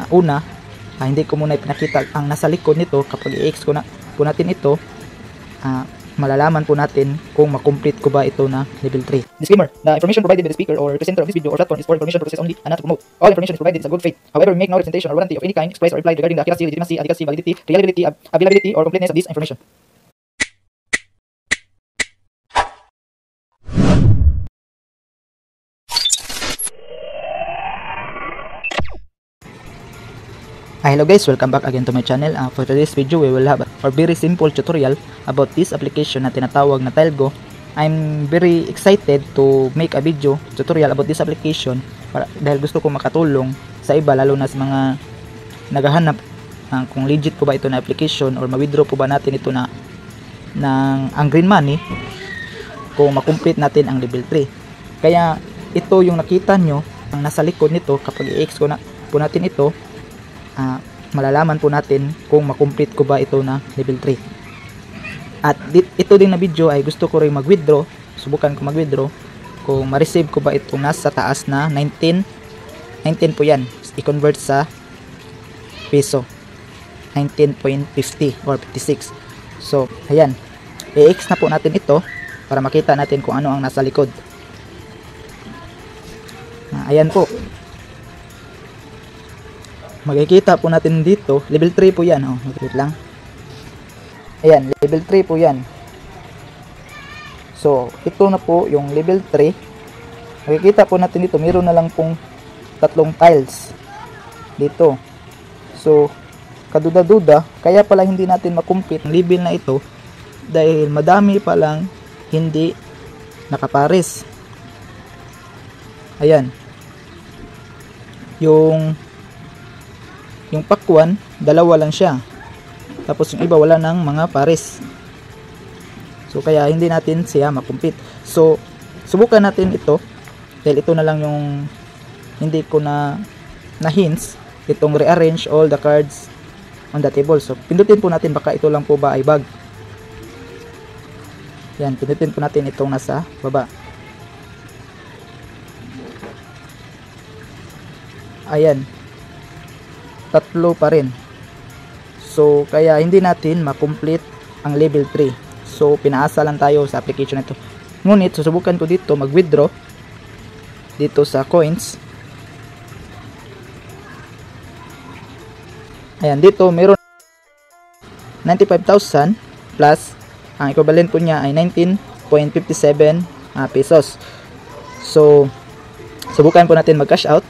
Una, hindi ko muna ipinakita ang nasa likod nito. Kapag i-X ko na po natin ito, malalaman po natin kung makomplete ko ba ito na level 3. Disclaimer: the information provided by the speaker or presenter of this video or platform is for information purposes only and not to promote. All information is provided in good faith. However, we make no representation or warranty of any kind expressed or implied regarding the accuracy, legitimacy, adequacy, validity, reliability, availability, or completeness of this information. Hello guys, welcome back again to my channel. For today's video, we will have a very simple tutorial about this application na tinatawag na Tilego. I'm very excited to make a video tutorial about this application dahil gusto ko makatulong sa iba, lalo na sa mga naghahanap kung legit po ba ito na application or ma-withdraw po ba natin ito na ang green money kung makomplete natin ang level 3. Kaya ito yung nakita nyo, ang nasa likod nito. Kapag i-X ko na po natin ito, malalaman po natin kung makomplete ko ba ito na level 3. At ito din na video ay gusto ko rin mag-withdraw, subukan ko mag-withdraw kung ma-receive ko ba itong nasa taas na 19 po yan, i-convert sa peso 19.50 or 56. So ayan, i-X na po natin ito para makita natin kung ano ang nasa likod. Ayan po, makikita po natin dito, level 3 po yan. Wait lang. Ayan, level 3 po yan. So, ito na po yung level 3. Makikita po natin dito, meron na lang pong 3 tiles dito. So, kaduda-duda, kaya pala hindi natin makomplete ang level na ito dahil madami pa lang hindi nakapares. Ayan. Yung pakwan, dalawa lang siya. Tapos yung iba wala ng mga pares. So kaya hindi natin siya makomplete. So subukan natin ito dahil ito na lang yung hindi ko na hints, itong rearrange all the cards on the table. So pindutin po natin, baka ito lang po ba ay bug. Yan, pindutin po natin itong nasa baba. Ayan, 3 pa rin. So kaya hindi natin makomplete ang level 3. So pinaasa lang tayo sa application na ito. Ngunit susubukan ko dito mag-withdraw dito sa coins. Ayan, dito meron 95,000 plus ang equivalent po niya ay 19.57 pesos. So subukan po natin mag-cash out.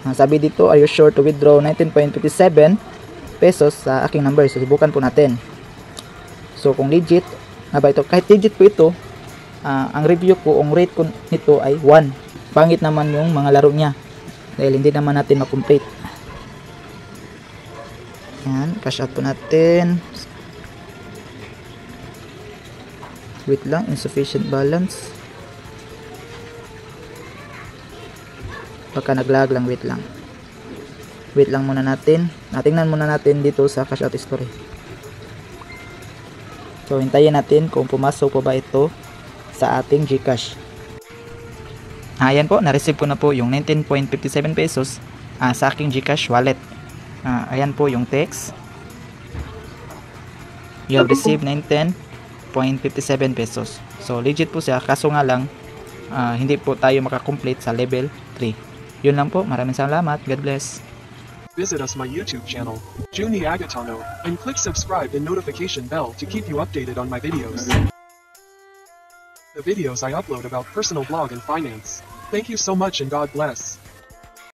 Sabi dito, are you sure to withdraw 19.57 pesos sa aking number? So subukan po natin. So kung legit ba ito, kahit legit po ito, ang review ko, ang rate ko nito ay 1. Pangit naman yung mga laro niya dahil hindi naman natin makomplete. Yan, cash out po natin. Wait lang, insufficient balance. Baka naglag lang, wait lang. Wait lang muna natin. Tingnan muna natin dito sa cash out history. So hintayin natin kung pumasok po ba ito sa ating GCash. Ayan po, na-receive ko na po yung 19.57 pesos sa aking GCash wallet. Ayan po yung text. You have received 19.57 pesos. So legit po siya, kaso nga lang hindi po tayo makakomplete sa level 3. Yun lang po, maraming salamat. God bless. Visit us my YouTube channel, Juni Agatano, and click subscribe and notification bell to keep you updated on my videos. The videos I upload about personal blog and finance. Thank you so much and God bless.